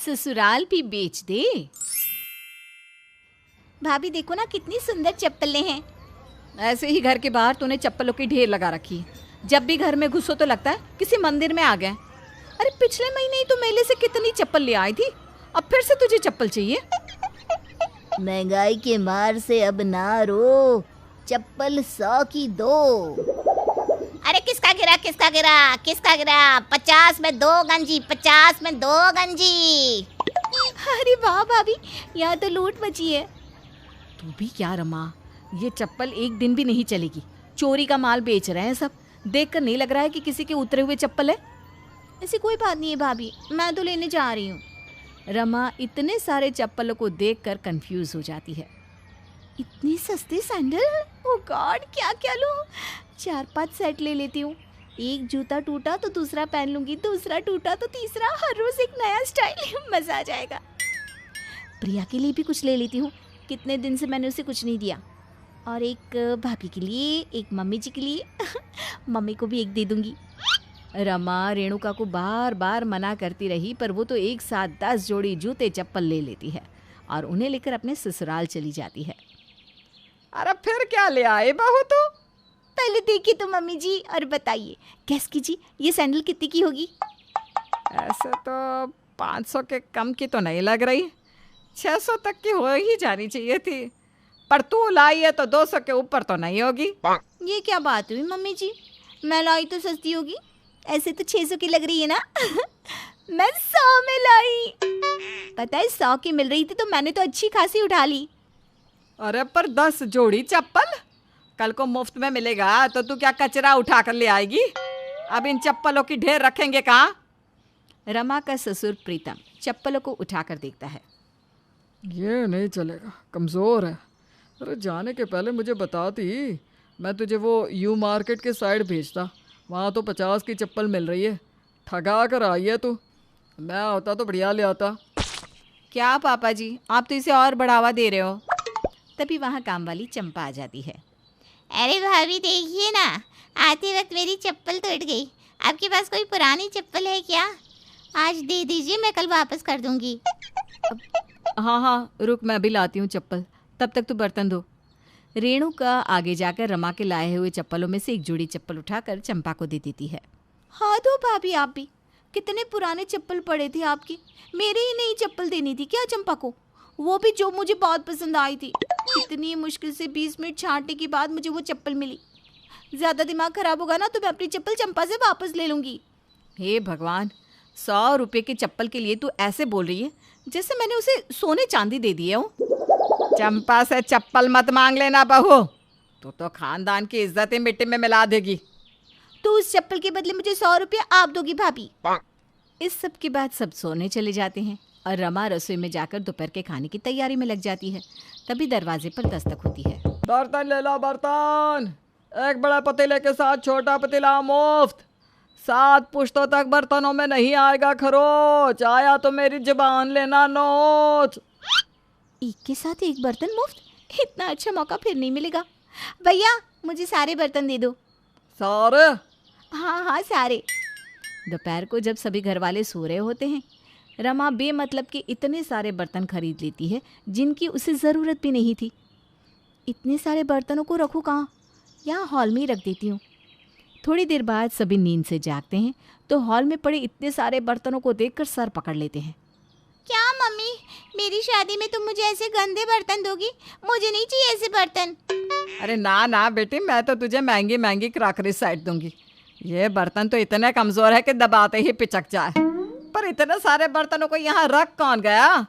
ससुराल भी बेच दे। भाभी देखो ना कितनी सुंदर चप्पलें हैं। ऐसे ही घर के बाहर तूने चप्पलों की ढेर लगा रखी है। जब भी घर में घुसो तो लगता है किसी मंदिर में आ गए। अरे पिछले महीने ही तो मेले से कितनी चप्पल ले आई थी, अब फिर से तुझे चप्पल चाहिए? महंगाई के मार से अब ना रो, चप्पल 100 की दो। अरे किसका गिरा 50 में 2 गंजी, 50 में 2 गंजी। अरे वाह भाभी, यहाँ तो लूट मची है। तू भी क्या रमा, ये चप्पल एक दिन भी नहीं चलेगी। चोरी का माल बेच रहे हैं सब, देखकर नहीं लग रहा है कि किसी के उतरे हुए चप्पल है। ऐसी कोई बात नहीं है भाभी, मैं तो लेने जा रही हूँ। रमा इतने सारे चप्पलों को देखकर कंफ्यूज हो जाती है। इतनी सस्ती सैंडल, ओ गॉड क्या क्या लूँ? 4-5 सेट ले लेती हूँ। एक जूता टूटा तो दूसरा पहन लूंगी, दूसरा टूटा तो तीसरा, हर रोज एक नया स्टाइल, मजा आ जाएगा। प्रिया के लिए भी कुछ ले लेती हूँ, कितने दिन से मैंने उसे कुछ नहीं दिया। और एक भाभी के लिए, एक मम्मी जी के लिए मम्मी को भी एक दे दूंगी। रमा रेणुका को बार बार मना करती रही, पर वो तो एक साथ 10 जोड़ी जूते चप्पल ले लेती है और उन्हें लेकर अपने ससुराल चली जाती है। अरे फिर क्या ले आए बहू तू? पहले देखिए तो मम्मी जी और बताइए, गैस कीजिए ये सैंडल कितनी की होगी? ऐसे तो 500 के कम की तो नहीं लग रही, 600 तक की हो ही जानी चाहिए थी, पर तू लाई है तो 200 के ऊपर तो नहीं होगी। ये क्या बात हुई मम्मी जी, मैं लाई तो सस्ती होगी, ऐसे तो 600 की लग रही है ना। मैं 100 में लाई। पता है 100 की मिल रही थी तो मैंने तो अच्छी खासी उठा ली। अरे पर 10 जोड़ी चप्पल कल को मुफ्त में मिलेगा तो तू क्या कचरा उठा कर ले आएगी? अब इन चप्पलों की ढेर रखेंगे कहाँ? रमा का ससुर प्रीतम चप्पलों को उठाकर देखता है। ये नहीं चलेगा, कमज़ोर है। अरे जाने के पहले मुझे बताती, मैं तुझे वो यू मार्केट के साइड भेजता, वहाँ तो 50 की चप्पल मिल रही है। ठगा कर आई है तू, मैं होता तो बढ़िया ले आता। क्या पापा जी, आप तो इसे और बढ़ावा दे रहे हो। तभी वहाँ काम वाली चंपा आ जाती है। अरे भाभी देखिए ना, आते वक्त मेरी चप्पल टूट गई। आपके पास कोई पुरानी चप्पल है क्या? आज दे दीजिए, मैं कल वापस कर दूंगी। हाँ रुक, मैं भी लाती हूँ चप्पल, तब तक तू बर्तन धो। रेणुका आगे जाकर रमा के लाए हुए चप्पलों में से एक जोड़ी चप्पल उठाकर चंपा को दे देती है। हाँ दो भाभी, आप भी कितने पुराने चप्पल पड़े थे आपके, मेरे ही नई चप्पल देनी थी क्या चंपा को? वो भी जो मुझे बहुत पसंद आई थी। कितनी मुश्किल से 20 मिनट छांटने के बाद मुझे वो चप्पल मिली। ज़्यादा दिमाग खराब होगा ना तो मैं अपनी चप्पल चंपा से वापस ले लूँगी। हे भगवान, 100 रुपये के चप्पल के लिए तू ऐसे बोल रही है जैसे मैंने उसे सोने चांदी दे दिए हो। चंपा से चप्पल मत मांग लेना बहू, तू तो खानदान की इज्जत ही मिट्टी में मिला देगी। तो उस चप्पल के बदले मुझे 100 रुपये आप दोगी भाभी। इस सब के बाद सब सोने चले जाते हैं और रमा रसोई में जाकर दोपहर के खाने की तैयारी में लग जाती है। तभी दरवाजे पर दस्तक होती है। बर्तन ले लो बर्तन, एक बड़ा पतीले के साथ छोटा पतीला मुफ्त। 7 पुश्तों तक बर्तनों में नहीं आएगा खरोच, आया तो मेरी जुबान लेना नोच। एक के साथ एक बर्तन मुफ्त, इतना अच्छा मौका फिर नहीं मिलेगा। भैया मुझे सारे बर्तन दे दो। सारे? हाँ सारे। दोपहर को जब सभी घर वाले सो रहे होते हैं, रमा बेमतलब के इतने सारे बर्तन खरीद लेती है जिनकी उसे ज़रूरत भी नहीं थी। इतने सारे बर्तनों को रखूँ कहाँ? यहाँ हॉल में ही रख देती हूँ। थोड़ी देर बाद सभी नींद से जागते हैं तो हॉल में पड़े इतने सारे बर्तनों को देखकर सर पकड़ लेते हैं। क्या मम्मी, मेरी शादी में तुम मुझे ऐसे गंदे बर्तन दोगी? मुझे नहीं चाहिए ऐसे बर्तन। अरे ना ना बेटी, मैं तो तुझे महंगी महंगी क्रॉकरी सेट दूंगी। ये बर्तन तो इतने कमज़ोर है कि दबाते ही पिचक जाए। पर इतने सारे बर्तनों को यहाँ रख कौन गया?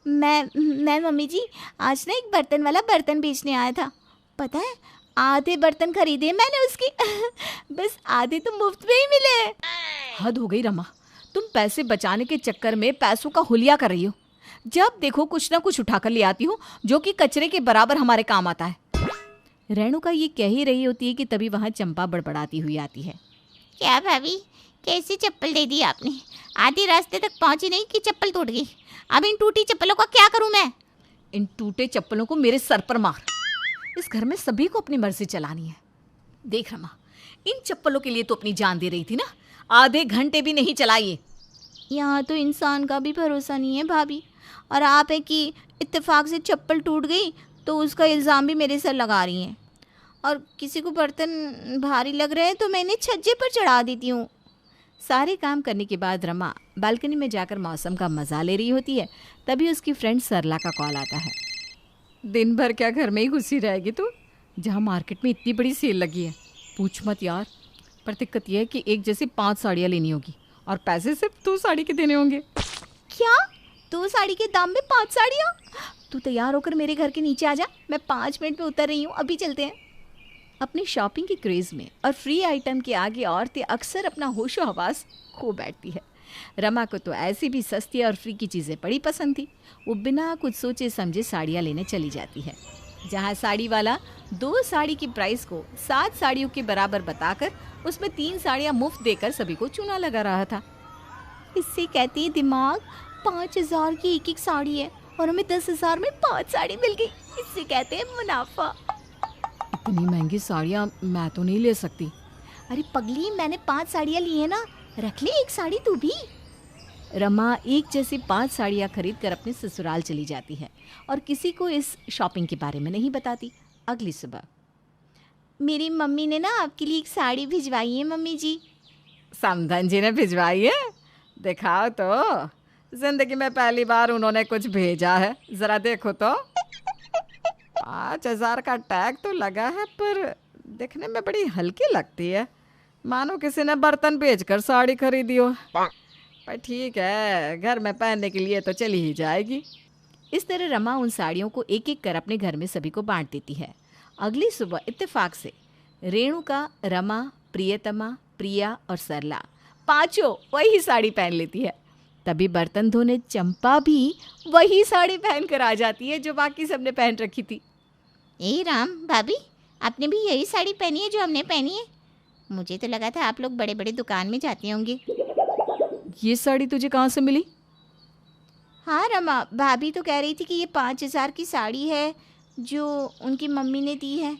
मैं मम्मी जी, आज ना एक बर्तन वाला बर्तन बेचने आया था। पता है, आधे बर्तन खरीदे मैंने उसकी बस आधे तो मुफ्त में ही मिले। हद हो गई रमा, तुम पैसे बचाने के चक्कर में पैसों का हुलिया कर रही हो। जब देखो कुछ ना कुछ उठाकर ले आती हो जो कि कचरे के बराबर हमारे काम आता है। रेणुका ये कह ही रही होती है कि तभी वहाँ चंपा बड़बड़ाती हुई आती है। क्या भाभी, कैसी चप्पल दे दी आपने? आधे रास्ते तक पहुंची नहीं कि चप्पल टूट गई। अब इन टूटी चप्पलों का क्या करूं मैं? इन टूटे चप्पलों को मेरे सर पर मार। इस घर में सभी को अपनी मर्जी चलानी है। देख रमा, इन चप्पलों के लिए तो अपनी जान दे रही थी ना, आधे घंटे भी नहीं चलाई। यहाँ तो इंसान का भी भरोसा नहीं है भाभी। और आप है कि इत्तेफाक से चप्पल टूट गई तो उसका इल्ज़ाम भी मेरे सर लगा रही हैं। और किसी को बर्तन भारी लग रहे हैं तो मैं इन्हें छज्जे पर चढ़ा देती हूँ। सारे काम करने के बाद रमा बालकनी में जाकर मौसम का मज़ा ले रही होती है। तभी उसकी फ्रेंड सरला का कॉल आता है। दिन भर क्या घर में ही घुसी रहेगी तू, जहाँ मार्केट में इतनी बड़ी सेल लगी है। पूछ मत यार, पर दिक्कत यह है कि एक जैसी 5 साड़ियाँ लेनी होगी और पैसे सिर्फ 2 साड़ी के देने होंगे। क्या 2 साड़ी के दाम में 5 साड़ियाँ? तू तैयार होकर मेरे घर के नीचे आ जा, मैं 5 मिनट में उतर रही हूँ, अभी चलते हैं। अपनी शॉपिंग के क्रेज़ में और फ्री आइटम के आगे औरतें अक्सर अपना होशो हवास खो बैठती है। रमा को तो ऐसी भी सस्ती और फ्री की चीज़ें बड़ी पसंद थी। वो बिना कुछ सोचे समझे साड़ियाँ लेने चली जाती है, जहाँ साड़ी वाला 2 साड़ी की प्राइस को 7 साड़ियों के बराबर बताकर उसमें 3 साड़ियाँ मुफ्त देकर सभी को चूना लगा रहा था। इससे कहते हैं दिमाग, 5,000 की एक साड़ी है और हमें 10,000 में 5 साड़ी मिल गई। इससे कहते हैं मुनाफा। इतनी महंगी साड़ियाँ मैं तो नहीं ले सकती। अरे पगली, मैंने 5 साड़ियाँ ली है ना, रख ले 1 साड़ी तू भी। रमा एक जैसी 5 साड़ियाँ खरीद कर अपने ससुराल चली जाती है और किसी को इस शॉपिंग के बारे में नहीं बताती। अगली सुबह मेरी मम्मी ने ना आपके लिए एक साड़ी भिजवाई है मम्मी जी। समधन जी ने भिजवाई है? दिखाओ तो, जिंदगी में पहली बार उन्होंने कुछ भेजा है, ज़रा देखो तो। 5,000 का टैग तो लगा है, पर दिखने में बड़ी हल्की लगती है, मानो किसी ने बर्तन बेचकर साड़ी खरीदी हो। पर ठीक है, घर में पहनने के लिए तो चली ही जाएगी। इस तरह रमा उन साड़ियों को एक एक कर अपने घर में सभी को बांट देती है। अगली सुबह इत्तेफाक से रेणुका, रमा, प्रियतमा, प्रिया और सरला 5 वही साड़ी पहन लेती है। तभी बर्तन धोने चंपा भी वही साड़ी पहन कर आ जाती है जो बाकी सबने पहन रखी थी। ए राम भाभी, आपने भी यही साड़ी पहनी है जो हमने पहनी है? मुझे तो लगा था आप लोग बड़े बड़े दुकान में जाते होंगे। ये साड़ी तुझे कहाँ से मिली? हाँ रमा, भाभी तो कह रही थी कि ये 5,000 की साड़ी है जो उनकी मम्मी ने दी है।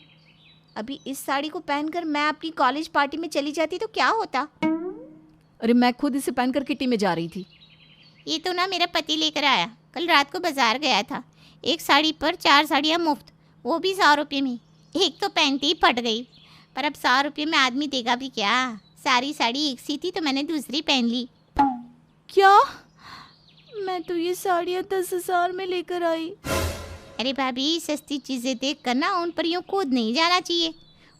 अभी इस साड़ी को पहनकर मैं अपनी कॉलेज पार्टी में चली जाती तो क्या होता? अरे मैं खुद इसे पहनकर किटी में जा रही थी। ये तो ना मेरा पति लेकर आया, कल रात को बाजार गया था। एक साड़ी पर 4 साड़ियाँ मुफ्त, वो भी 100 रुपये में। एक तो पहनती ही फट गई, पर अब 100 रुपये में आदमी देगा भी क्या? सारी साड़ी एक सी थी तो मैंने दूसरी पहन ली। क्या? मैं तो ये साड़ियाँ 10,000 में लेकर आई। अरे भाभी, सस्ती चीज़ें देख कर ना उन पर यूँ कूद नहीं जाना चाहिए।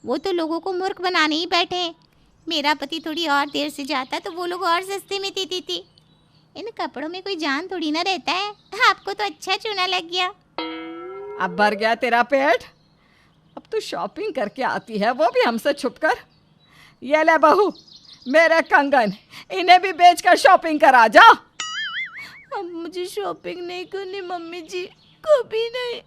वो तो लोगों को मूर्ख बनाने ही बैठे हैं। मेरा पति थोड़ी और देर से जाता तो वो लोग और सस्ते में देती थी। इन कपड़ों में कोई जान थोड़ी ना रहता है। आपको तो अच्छा चूना लग गया। अब भर गया तेरा पेट? अब तो शॉपिंग करके आती है, वो भी हमसे छुपकर। ये ले बहू, मेरे कंगन, इन्हें भी बेचकर शॉपिंग करा जा। अब मुझे शॉपिंग नहीं करनी मम्मी जी, कभी नहीं।